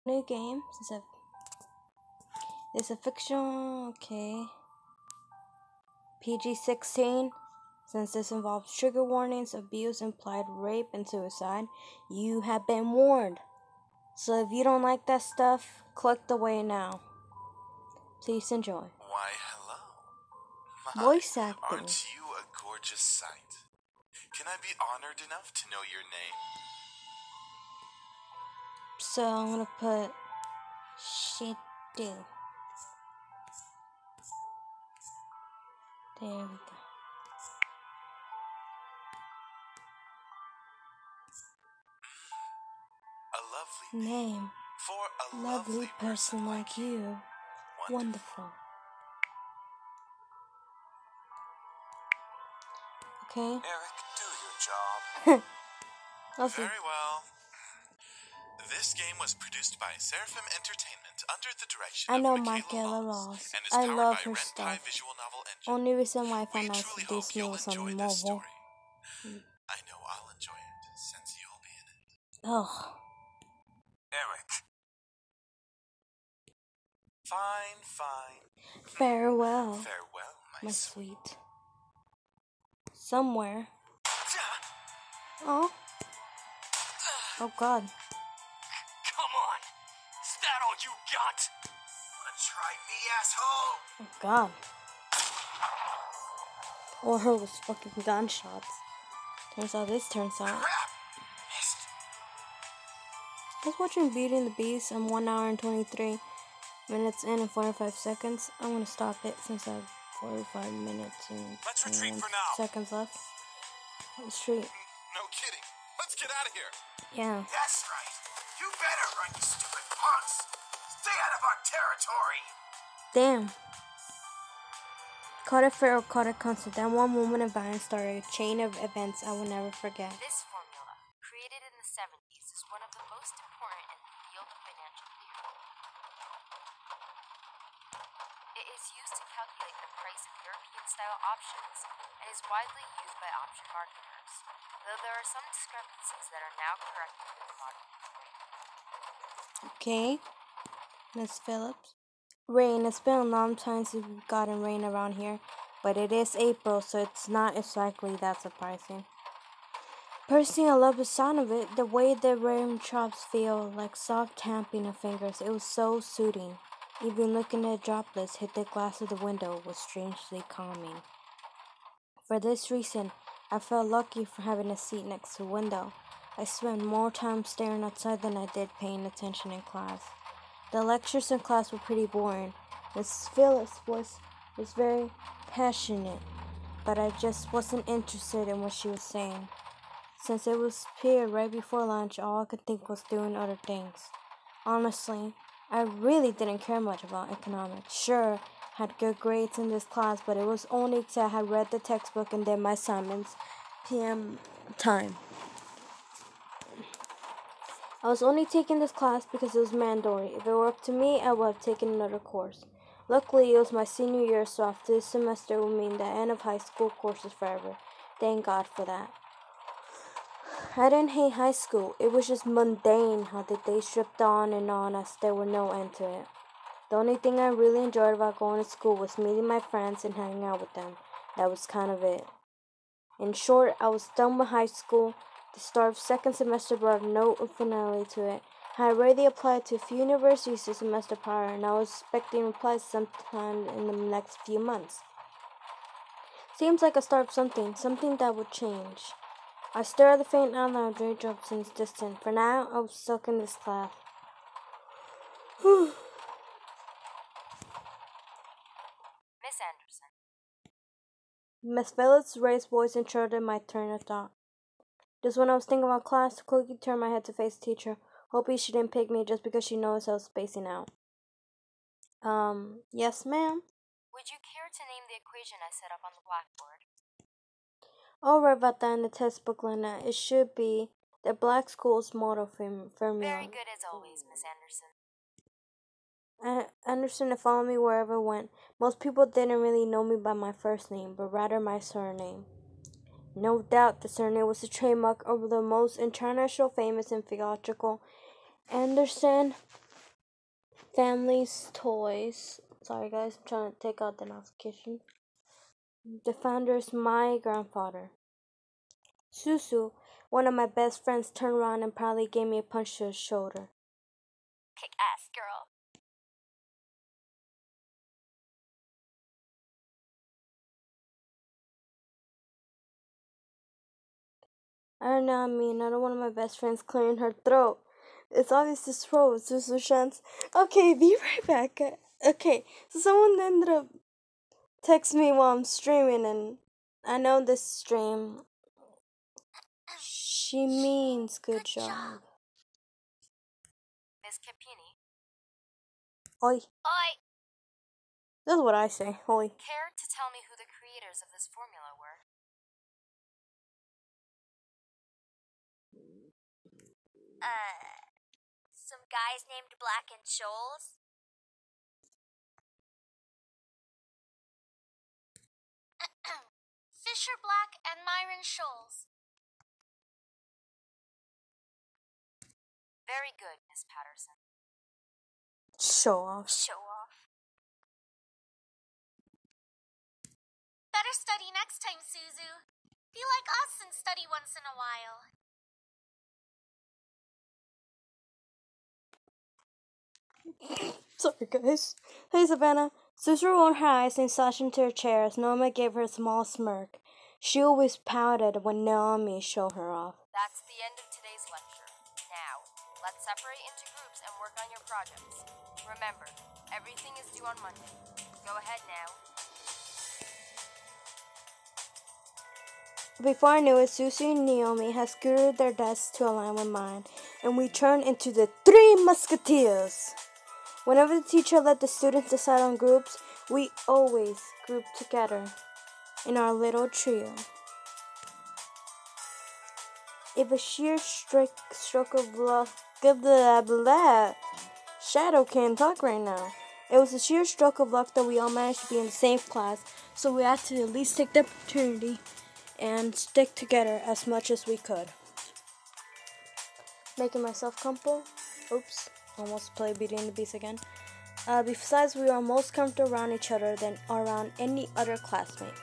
new game. It's a fictional, okay. PG-16. Since this involves trigger warnings, abuse, implied rape, and suicide, you have been warned. So if you don't like that stuff, click away now. Please enjoy. Why, hello. My, Voice acting. Aren't you a gorgeous sight? Can I be honored enough to know your name? So I'm gonna put shit do. There we go. A lovely Name. for a Lovely person like you. Wonderful. Okay. Eric, do your job. Okay. Very well. This game was produced by Seraphim Entertainment under the direction I know of Michaela Laws, Laws. and is I powered love by her Red Pie stuff. Visual Novel Engine. Only reason why I We found out truly to hope you'll was on enjoy mobile. this story. I know I'll enjoy it, since you'll be in it. Ugh. Eric. Fine. Farewell, Farewell, my sweet. Somewhere. Oh. Oh God. Come on. Is that all you got? Wanna try me, asshole? Oh God. All I heard was fucking gunshots. Turns out this turns out. Crap! Missed. I was watching Beauty and the Beast. I'm 1 hour and 23 minutes in and 45 seconds. I'm gonna stop it since I have 45 minutes and Let's retreat 21 for now. seconds left. Retreat. No kidding. Let's get out of here. Yeah. That's right. You better run, you stupid punks. Stay out of our territory. Damn. Carter Farrell, Carter Constant. That one moment of violence started a chain of events I will never forget. This formula, created in the 70s, is one of the most important in the field of financial theory. It is used to calculate the price of European-style options and is widely used by option marketers, though there are some discrepancies that are now corrected in modern theory. Okay. Miss Phillips. Rain. It's been a long time since we've gotten rain around here, but it is April, so it's not exactly that surprising. Personally, I love the sound of it. The way the raindrops feel like soft tapping of fingers. It was so soothing. Even looking at the droplets hit the glass of the window was strangely calming. For this reason, I felt lucky for having a seat next to the window. I spent more time staring outside than I did paying attention in class. The lectures in class were pretty boring. Miss Phillips was very passionate, but I just wasn't interested in what she was saying. Since it was period right before lunch, all I could think was doing other things. Honestly, I really didn't care much about economics. Sure, I had good grades in this class, but it was only because I had read the textbook and did my assignments PM time. I was only taking this class because it was mandatory. If it were up to me, I would have taken another course. Luckily, it was my senior year, so after this semester would mean the end of high school courses forever. Thank God for that. I didn't hate high school. It was just mundane how the days stripped on and on as there were no end to it. The only thing I really enjoyed about going to school was meeting my friends and hanging out with them. That was kind of it. In short, I was done with high school. The start of second semester brought no finale to it. I had already applied to a few universities the semester prior, and I was expecting replies sometime in the next few months. Seems like a start of something that would change. I stared at the faint outline of raindrops in the distance. For now, I was stuck in this class. Miss Anderson. Miss Phillips' raised voice interrupted my train of thought. Just when I was thinking about class, quickly turned my head to face the teacher, hoping she didn't pick me just because she knows I was spacing out. Yes, ma'am? Would you care to name the equation I set up on the blackboard? I'll write about that in the textbook, Lena. It should be the Black School's motto formula. Very good as always, Miss Anderson. Anderson to follow me wherever I went. Most people didn't really know me by my first name, but rather my surname. No doubt the surname was a trademark of the most international famous and theatrical Anderson family's toys. Sorry guys, I'm trying to take out the notification. The founder is my grandfather. Susu, one of my best friends, turned around and proudly gave me a punch to the shoulder. Kick ass, girl. I don't know, another one of my best friends clearing her throat. It's obvious this throat, Susu Shans. Okay, be right back. Okay, so someone ended up texting me while I'm streaming, and I know this stream. She means good job. Miss Capini. Oi. Oi! That's what I say. Oi. Care to tell me who the creators of this formula were? Some guys named Black and Scholes? Fisher Black and Myron Scholes. Very good, Miss Patterson. Show off. Show off. Better study next time, Suzu. Be like us and study once in a while. Sorry, guys. Hey, Savannah. Susu rolled her eyes and slouched into her chair as Naomi gave her a small smirk. She always pouted when Naomi showed her off. That's the end of today's lecture. Now, let's separate into groups and work on your projects. Remember, everything is due on Monday. Go ahead now. Before I knew it, Susie and Naomi had scooted their desks to align with mine, and we turned into the Three Musketeers. Whenever the teacher let the students decide on groups, we always grouped together in our little trio. If a sheer stroke of luck, Shadow can't talk right now. It was a sheer stroke of luck that we all managed to be in the same class, so we had to at least take the opportunity and stick together as much as we could. Making myself comfortable. Oops, almost played Beauty and the Beast again. Besides, we were most comfortable around each other than around any other classmate.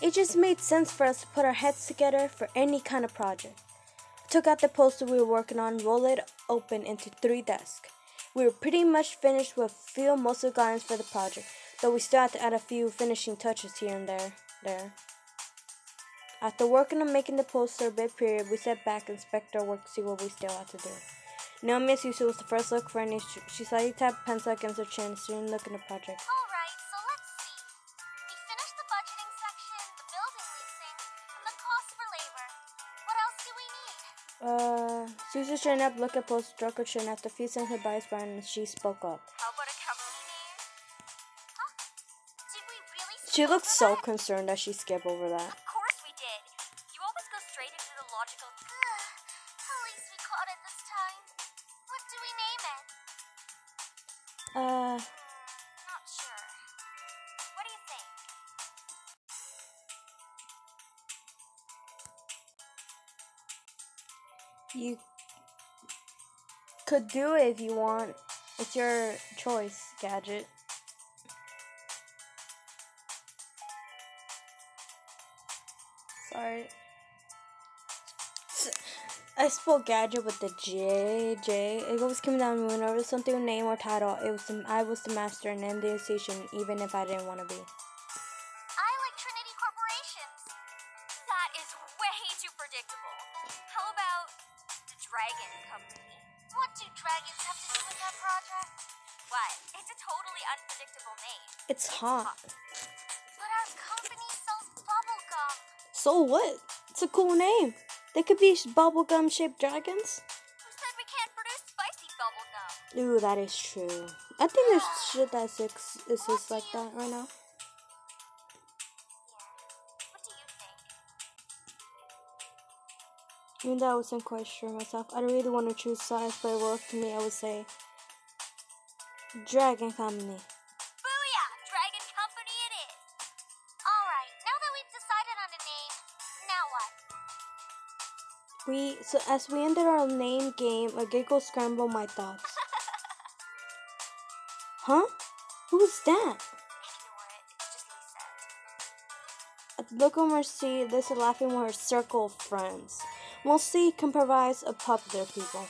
It just made sense for us to put our heads together for any kind of project. I took out the poster we were working on, rolled it open into 3 desks. We were pretty much finished with most of the gardens for the project, though we still had to add a few finishing touches here and there. After working on making the poster a bit period, we sat back and inspected our work to see what we still had to do. Naomi Susu was the first look for any. She slightly tapped a pencil against her chin, starting looking at the project. Alright, so let's see. We finished the budgeting section, the building leasing, and the cost for labor. What else do we need? Susu straightened up, looked at post, struck her chin. After a few seconds, her body sprang and she spoke up. How about a company name? Huh? Did we really skip She looked over so that? concerned that she skipped over that. Of course we did. You always go straight into the logical. At least we caught it this time. What do we name it? Not sure. What do you think? You could do it if you want. It's your choice, Gadget. Sorry. I spelled Gadget with the J. It always came down to me whenever something with name or title. I was the master and end the station, even if I didn't want to be. I like Trinity Corporations. That is way too predictable. How about the Dragon Company? What do dragons have to do with that project? What? It's a totally unpredictable name. It's hot. But our company sells bubble gum. So what? It's a cool name. They could be bubblegum shaped dragons. Who said we can't produce spicy bubble gum? Ooh, that is true. I think there's shit that exists like that right now. Yeah. What do you think? Even though I wasn't quite sure myself, I really want to choose size, but if it worked for me, I would say Dragon Company. Booyah! Dragon Company it is! Alright, now that we've decided on a name, now what? As we ended our name game, a giggle scrambled my thoughts. Huh? Who's that? Ignore it. It's just Lisette. At the look on her seat, Lisa laughing with her circle of friends. Mostly compromised of popular people.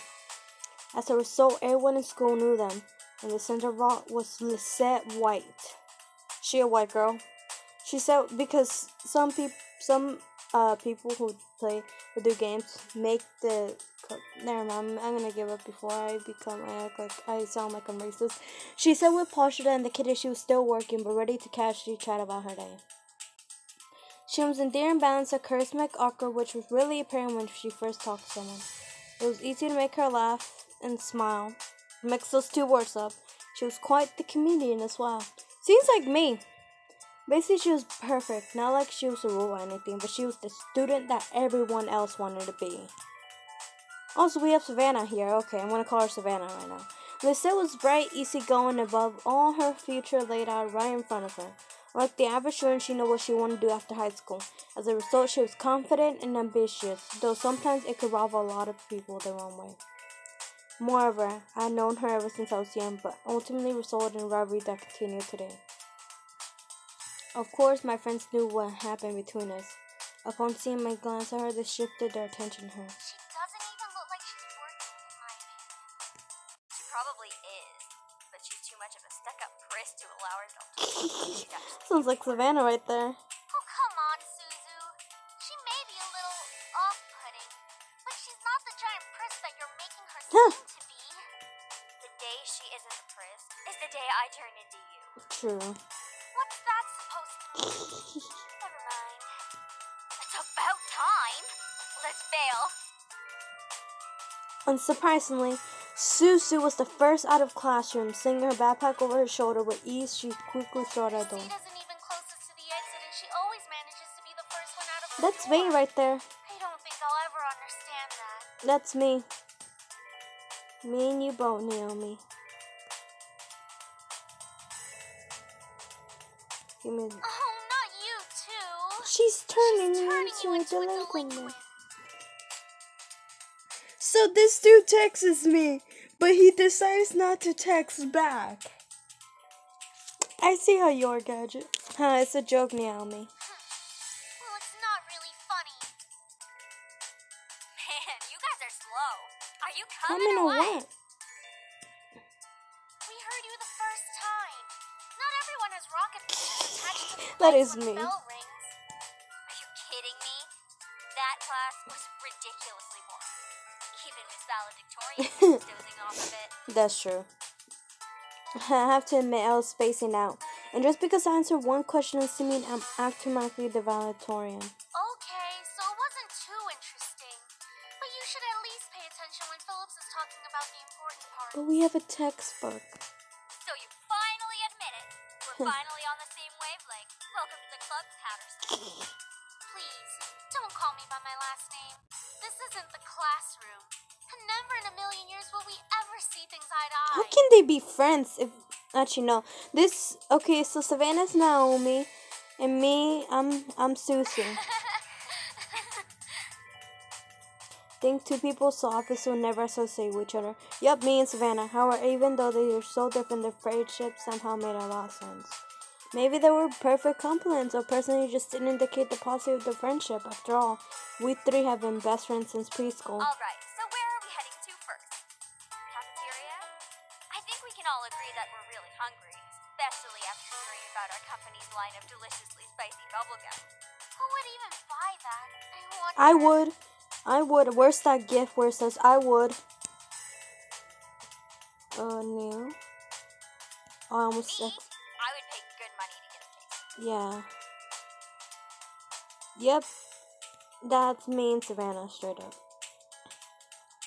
As a result, everyone in school knew them, and the center of all was Lisette White. She a white girl. She said because some people who play video games make the never mind. I'm gonna give up before I sound like I'm racist. She said with Porsche and the kid she was still working but ready to casually chat about her day. She was endearing balance of charismatic awkward, which was really apparent when she first talked to someone. It was easy to make her laugh and smile. Mix those two words up. She was quite the comedian as well. Seems like me. Basically, she was perfect. Not like she was a rule or anything, but she was the student that everyone else wanted to be. Also, we have Savannah here. Okay, I'm going to call her Savannah right now. Lisette was bright, easygoing, above all her future laid out right in front of her. Like the average student, she knew what she wanted to do after high school. As a result, she was confident and ambitious, though sometimes it could rub a lot of people the wrong way. Moreover, I had known her ever since I was young, but ultimately resulted in a rivalry that continued today. Of course, my friends knew what happened between us. Upon seeing my glance at her, they shifted their attention to her. She doesn't even look like she's working, in my opinion. She probably is, but she's too much of a stuck-up priss to allow herself to she's actually. Sounds like Savannah right there. Oh, come on, Suzu. She may be a little off-putting, but she's not the giant priss that you're making her seem to be. The day she isn't a priss is the day I turn into you. True. What's that supposed to mean? Never mind. It's about time. Let's bail. Unsurprisingly, Susu was the first out of classroom, slinging her backpack over her shoulder with ease. She quickly strode out the door. Seat isn't even closest to the exit, and she always manages to be the first one out of the That's door. me right there. I don't think I'll ever understand that. That's me. Me and you both, Naomi. Give me. Oh, not you too. She's turning you into a into a delinquent. delinquent. So this dude texts me, but he decides not to text back. I see how you're, Gadget. Huh, it's a joke, Naomi. Well, it's not really funny. Man, you guys are slow. Are you coming or what? We heard you the first time. Not everyone has rocket boosters attached to the That legs is when me. the bell rings. Are you kidding me? That class was ridiculously boring. Even Miss Valedictorian was dozing off a bit. That's true. I have to admit I was spacing out. And just because I answered one question doesn't mean I'm automatically the valedictorian. Okay, so it wasn't too interesting. But you should at least pay attention when Phillips is talking about the important part. But we have a textbook. So you finally admit it. We're finally on the same wavelength. Welcome to the club, Patterson. Please, don't call me by my last name. This isn't the classroom. And never in a million years will we ever see things eye to eye. How can they be friends if... Actually, no. This... Okay, so Savannah's Naomi. And me, I'm Susie. Think two people so opposite will never associate with each other. Yup, me and Savannah. However, even though they are so different, their friendship somehow made a lot of sense. Maybe they were perfect compliments, or personally just didn't indicate the positive of the friendship. After all, we three have been best friends since preschool. Alright, so where are we heading to first? Cafeteria? I think we can all agree that we're really hungry, especially after hearing about our company's line of deliciously spicy bubblegum. Who would even buy that? I would. Where's that gift where it says I would? New. Oh, I almost Me? I would pay good money to get a taste. Yeah. Yep. That's me and Savannah, straight up.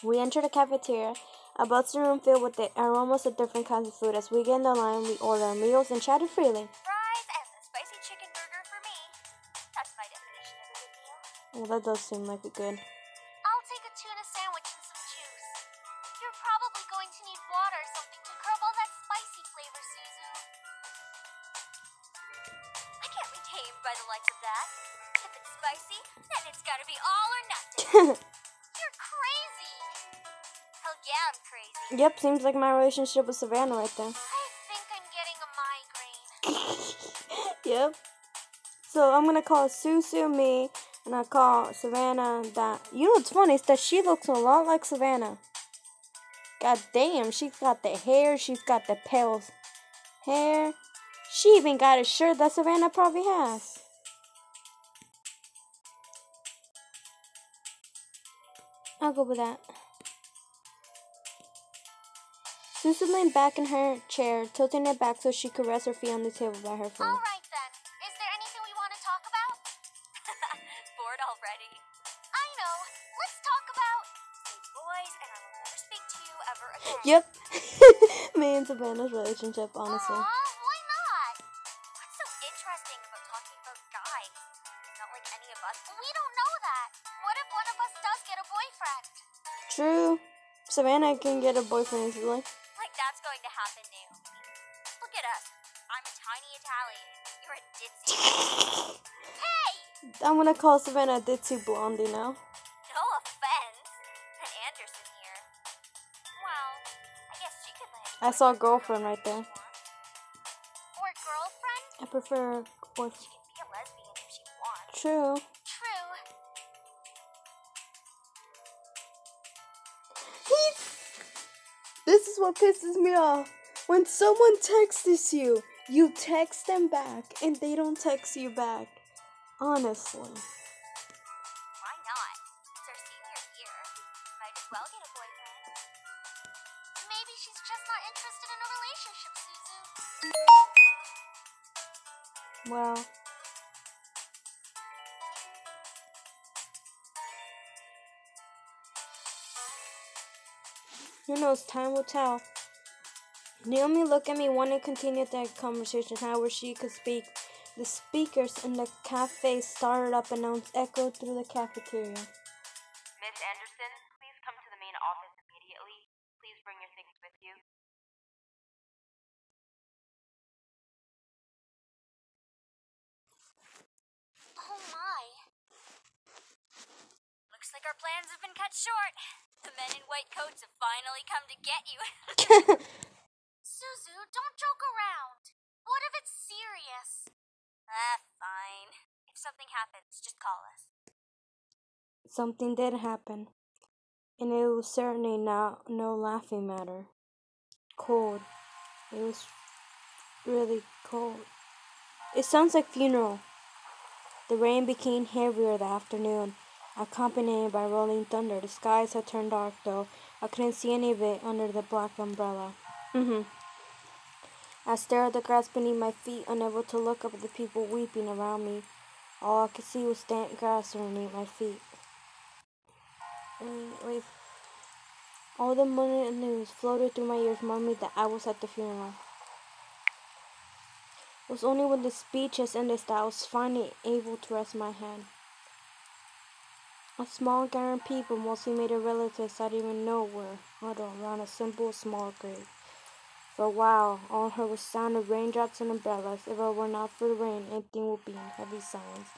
We enter the cafeteria, a bustling room filled with the aromas of different kinds of food. As we get in the line, we order our meals and chat freely. Fries and the spicy chicken burger for me. That's my definition of a good meal. Well, that does seem like a good. I'll take a tuna sandwich and some juice. You're probably going to need water or something to curb all that spicy flavor, Suzu. I can't be tamed by the likes of that. If it's spicy, then it's gotta be all or nothing. You're crazy. Hell yeah, I'm crazy. Yep, seems like my relationship with Savannah right there. I think I Yep. So I'm gonna call Susu me, and I call Savannah that. You know what's funny is that she looks a lot like Savannah. God damn, she's got the hair, she's got the pale hair. She even got a shirt that Savannah probably has. I'll go with that. Susan leaned back in her chair, tilting it back so she could rest her feet on the table by her phone. Alright then. Is there anything we want to talk about? Bored already. I know. Let's talk about Save Boys and I will never speak to you ever again. Yep. Me and Savannah's relationship, honestly. Why not? What's so interesting about talking about guys? Not like any of us. We don't know that. What if one of us does get a boyfriend? True. Savannah can get a boyfriend easily. Like that's going to happen, Naomi. Look at us. I'm a tiny Italian. You're a ditzy. Hey! I'm gonna call Savannah Ditzy Blondie now. No offense. An Anderson here. Well, I guess she could land. I saw girlfriend right there. Or girlfriend? I prefer boyfriend. She can be a lesbian if she wants. True. True. This is what pisses me off. When someone texts you, you text them back, and they don't text you back. Honestly. Why not? It's our senior year. Might as well get a boyfriend. Maybe she's just not interested in a relationship, Suzu. Well. Who knows? Time will tell. Naomi looked at me, wanting to continue the conversation. However, she could speak. The speakers in the cafe started up and echoed through the cafeteria. Miss Anderson, please come to the main office immediately. Please bring your things with you. Oh my. Looks like our plans have been cut short. The men in white coats have finally come to get you. Suzu, don't joke around. What if it's serious? Fine. If something happens, just call us. Something did happen, and it was certainly not no laughing matter. Cold. It was really cold. It sounds like funeral. The rain became heavier that afternoon, accompanied by rolling thunder. The skies had turned dark, though I couldn't see any of it under the black umbrella. I stared at the grass beneath my feet, unable to look up at the people weeping around me. All I could see was damp grass underneath my feet. Wait. All the morning news floated through my ears, reminding me that I was at the funeral. It was only when the speech has ended that I was finally able to rest my head. A small gathering of people, mostly made of relatives I didn't even know, were huddled around a simple, small grave. For a while, all I heard was sound of raindrops and umbrellas. If it were not for the rain, everything would be in heavy silence.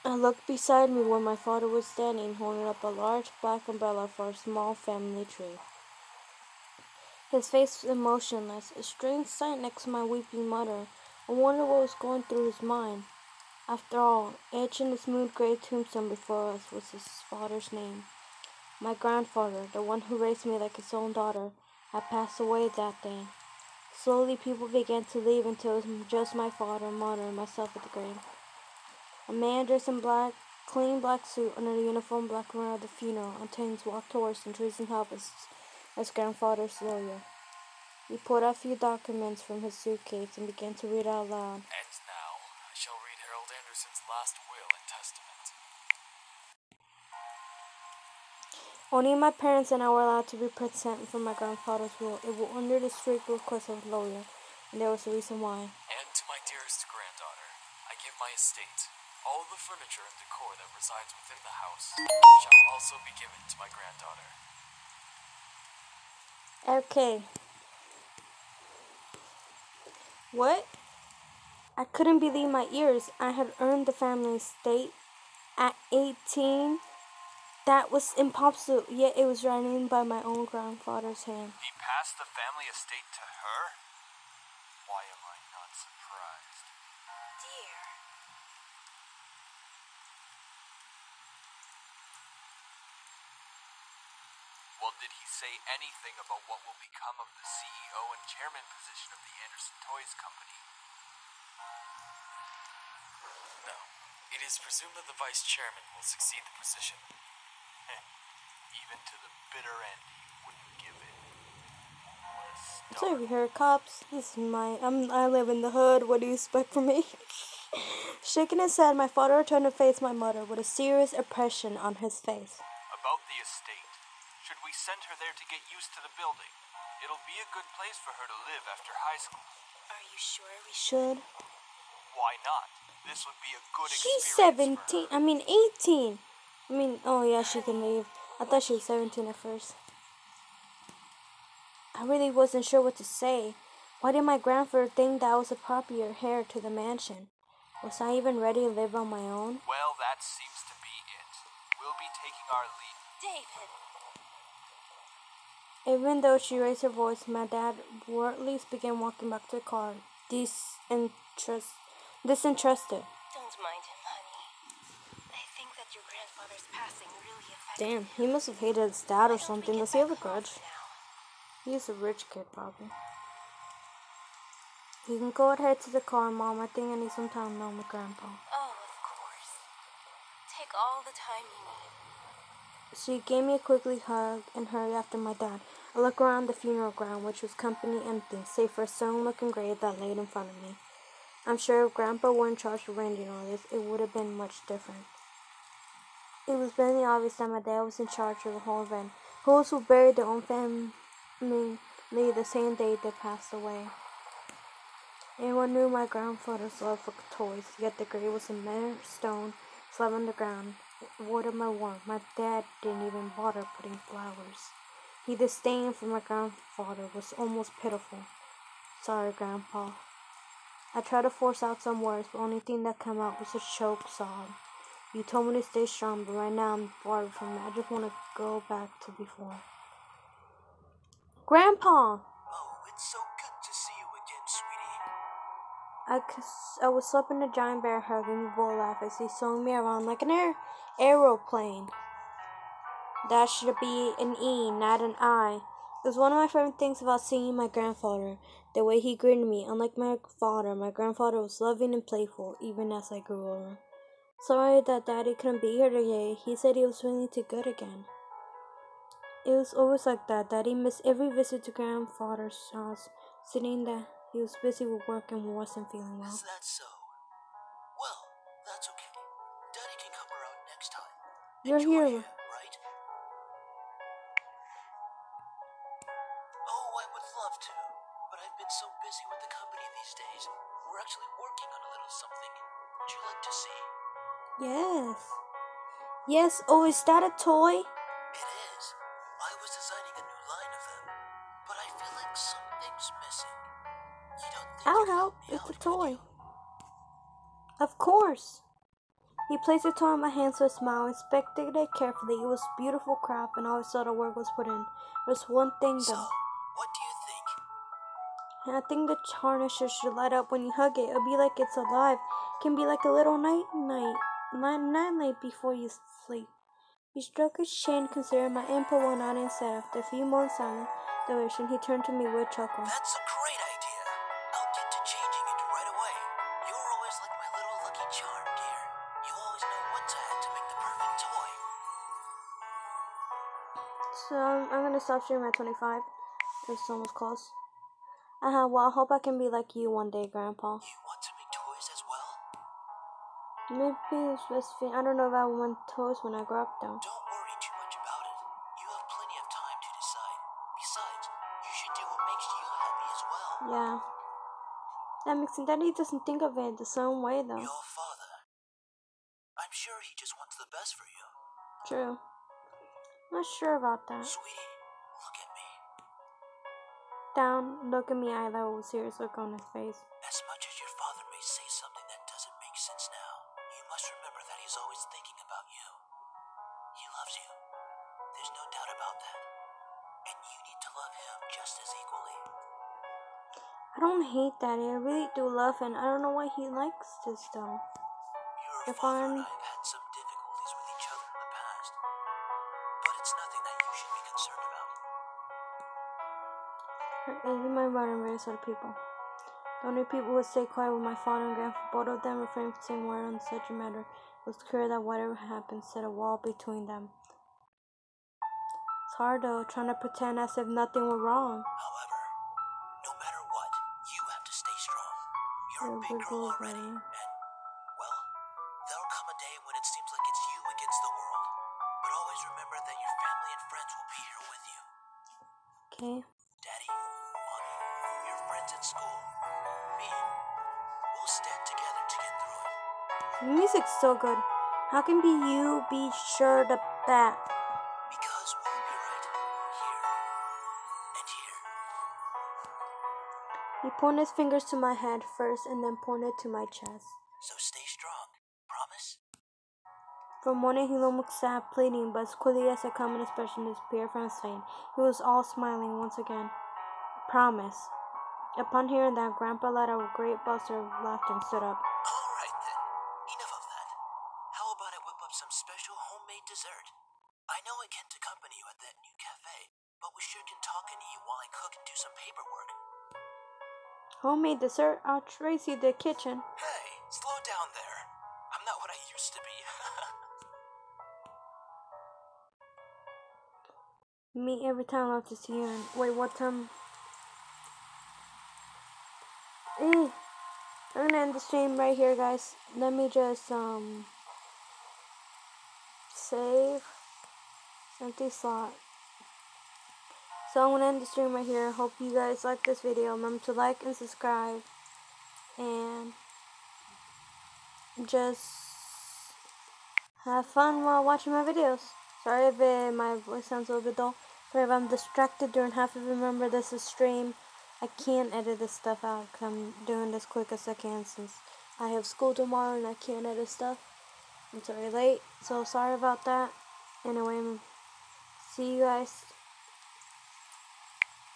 I looked beside me where my father was standing, holding up a large black umbrella for a small family tree. His face was emotionless, a strange sight next to my weeping mother. I wondered what was going through his mind. After all, etched in the smooth gray tombstone before us was his father's name. My grandfather, the one who raised me like his own daughter, had passed away that day. Slowly people began to leave until it was just my father, mother, and myself at the grave. A man dressed in black, clean black suit under the uniform black runner of the funeral attendants walked towards and introduced himself as grandfather's lawyer. He pulled out a few documents from his suitcase and began to read out loud. And now, I shall read Harold Anderson's last will and testament. Only my parents and I were allowed to be present for my grandfather's will. It was under the strict request of the lawyer, and there was a reason why. And to my dearest granddaughter, I give my estate. All the furniture and decor that resides within the house shall also be given to my granddaughter. Okay. What? I couldn't believe my ears. I had earned the family estate at 18. That was impossible, yet it was written by my own grandfather's hand. He passed the family estate to her? Why am I not surprised? Dear. Well, did he say anything about what will become of the CEO and chairman position of the Anderson Toys Company? No. It is presumed that the vice chairman will succeed the position. Even to the bitter end, he wouldn't give in. What a So star. you heard cops. This is I live in the hood. What do you expect from me? Shaking his head, my father turned to face my mother with a serious expression on his face. About the estate. Should we send her there to get used to the building? It'll be a good place for her to live after high school. Are you sure we Should. Why not? This would be a good She's experience 17. for her. 18. Oh yeah, she can leave. I thought she was 17 at first. I really wasn't sure what to say. Why did my grandfather think that I was a proper heir to the mansion? Was I even ready to live on my own? Well, that seems to be it. We'll be taking our leave. David. Even though she raised her voice, my dad wordless began walking back to the car, disinterested. Don't mind him, honey. I think that your grandfather's passing really affected Damn, him. he must have hated his dad or Why don't we something. get Does he have a back home grudge? for now? He's a rich kid, probably. You can go ahead to the car, Mom. I think I need some time alone with Grandpa. Oh, of course. Take all the time you need. She gave me a quickly hug and hurried after my dad. I looked around the funeral ground, which was company empty, save for a stone-looking grave that laid in front of me. I'm sure if Grandpa were in charge of arranging all this, it would have been much different. It was very obvious that my dad was in charge of the whole event. Those who buried their own family the same day they passed away. Everyone knew my grandfather's love for toys, yet the grave was a mere stone slab on the ground. Word of my word, my dad didn't even bother putting flowers. His disdain for my grandfather was almost pitiful. Sorry, Grandpa. I tried to force out some words, but the only thing that came out was a choked sob. You told me to stay strong, but right now I'm far from it. I just want to go back to before. Grandpa! Oh, it's so good to see you again, sweetie. I was slipping a giant bear hugging me, bull laugh as he swung me around like an aeroplane. That should be an E, not an I. It was one of my favorite things about seeing my grandfather, the way he greeted me. Unlike my grandfather was loving and playful, even as I grew older. Sorry that Daddy couldn't be here today. He said he was feeling too good again. It was always like that. Daddy missed every visit to grandfather's house, sitting there. He was busy with work and wasn't feeling well. Is that so? Well, that's okay. Daddy can come around next time. You're Enjoy here. it, right? Oh, I would love to, but I've been so busy with the company these days. We're actually working on a little something. Would you like to see? Yes. Yes, oh, is that a toy? It is. I was designing a new line of them, but I feel like something's missing. You don't think I'll you could help. help me It's out, a could toy. you? Of course. He placed the toy in my hands with a smile, inspected it carefully. It was beautiful craft and all saw the work was put in. There's one thing So, though. what do you think? And I think the harness should light up when you hug it. It'll be like it's alive. It can be like a little night before you sleep. He stroked his chin, considering my input while nodding and said, after a few moments silent duration, he turned to me with a chuckle. That's a great idea. I'll get to changing it right away. You're always like my little lucky charm, dear. You always know what to add to make the perfect toy. So I'm gonna stop streaming at 25. It's almost close. Well, I hope I can be like you one day, Grandpa. You want to make toys as well? Maybe it's best thing. I don't know if I want toys when I grow up, though. Don't worry too much about it. You have plenty of time to decide. Besides, you should do what makes you happy as well. Yeah. That makes sense. Daddy doesn't think of it the same way, though. Your father. I'm sure he just wants the best for you. True. Not sure about that. Sweetie, look at me. Down, look at me, I have a serious look on his face. As much as your father may say something that doesn't make sense now, you must remember that he's always thinking about you. He loves you. There's no doubt about that. And you need to love him just as equally. I don't hate Daddy. I really do love him. I don't know why he likes this though. Your father and I have had some difficulties with each other in the past, but it's nothing that you should be concerned about. Even my brother and various other people. The only people who would stay quiet were my father and grandpa. Both of them refrained from saying word on such a matter. It was clear that whatever happened set a wall between them. It's hard though, trying to pretend as if nothing were wrong. However, no matter what, you have to stay strong. You're a big girl already, and, well, there'll come a day when it seems like it's you against the world. But always remember that your family and friends will be here with you. Okay. Daddy, Mommy, your friends at school, me, we'll stand together to get through it. The music's so good. How can you be sure to that? Because we'll be right here and here. He pointed his fingers to my head first and then pointed to my chest. So stay strong. Promise? For a moment he looked sad, pleading, but as quickly as a common expression disappeared from his face, he was all smiling once again. Promise. Upon hearing that, Grandpa let out a great burst of laughter and stood up. All right then. Enough of that. How about I whip up some special homemade dessert? I know I can't accompany you at that new cafe, but we sure can talk and eat while I cook and do some paperwork. Homemade dessert? I'll trace you the kitchen. Hey, slow down there. I'm not what I used to be. Me every time I love to see you. And wait, what time? I'm gonna end the stream right here, guys. Let me just save empty slot. So I'm gonna end the stream right here. Hope you guys like this video. Remember to like and subscribe, and just have fun while watching my videos. Sorry if my voice sounds a little bit dull, but if I'm distracted during half of it, remember this is stream. I can't edit this stuff out because I'm doing this quick as I can since I have school tomorrow and I can't edit stuff. I'm sorry late, so sorry about that. Anyway, see you guys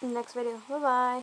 in the next video. Bye bye.